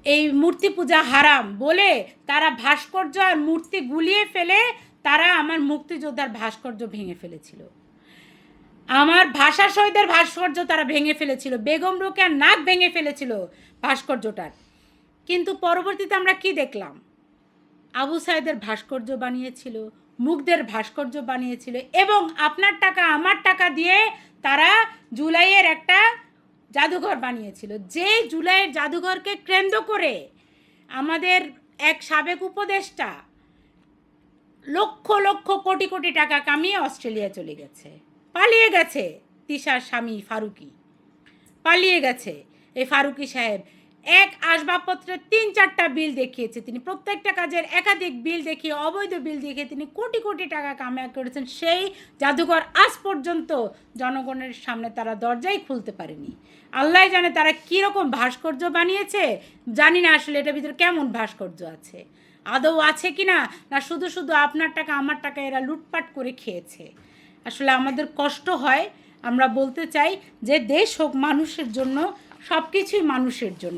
এই মূর্তি পূজা হারাম বলে তারা ভাস্কর্য আর মূর্তি গুলিয়ে ফেলে তারা আমার মুক্তিযোদ্ধার ভাস্কর্য ভেঙে ফেলেছিল, আমার ভাষা শহীদের ভাস্কর্য তারা ভেঙে ফেলেছিল, বেগম রোকেয়ার নাক ভেঙে ফেলেছিল ভাস্কর্যটার। কিন্তু পরবর্তীতে আমরা কি দেখলাম? আবু সাইদের ভাস্কর্য বানিয়েছিল, মুগ্ধের ভাস্কর্য বানিয়েছিল, এবং আপনার টাকা আমার টাকা দিয়ে তারা জুলাইয়ের একটা জাদুঘর বানিয়েছিল। যে জুলাইয়ের জাদুঘরকে কেন্দ্র করে আমাদের এক সাবেক উপদেষ্টা লক্ষ লক্ষ কোটি কোটি টাকা কামিয়ে অস্ট্রেলিয়া চলে গেছে, পালিয়ে গেছে। তিশার স্বামী ফারুকি পালিয়ে গেছে। এই ফারুকি সাহেব এক আসবাবপত্রের 3-4টা বিল দেখিয়েছে, তিনি প্রত্যেকটা কাজের একাধিক বিল দেখিয়ে, অবৈধ বিল দেখিয়ে তিনি কোটি কোটি টাকা কামাই করেছেন। সেই জাদুঘর আজ পর্যন্ত জনগণের সামনে তারা দরজাই খুলতে পারেনি। আল্লাহ জানে তারা কীরকম ভাস্কর্য বানিয়েছে, জানি না আসলে এটার ভিতরে কেমন ভাস্কর্য আছে, আদৌ আছে কি না, না শুধু শুধু আপনার টাকা আমার টাকা এরা লুটপাট করে খেয়েছে। আসলে আমাদের কষ্ট হয়, আমরা বলতে চাই যে দেশ হোক মানুষের জন্য, সব কিছুই মানুষের জন্য।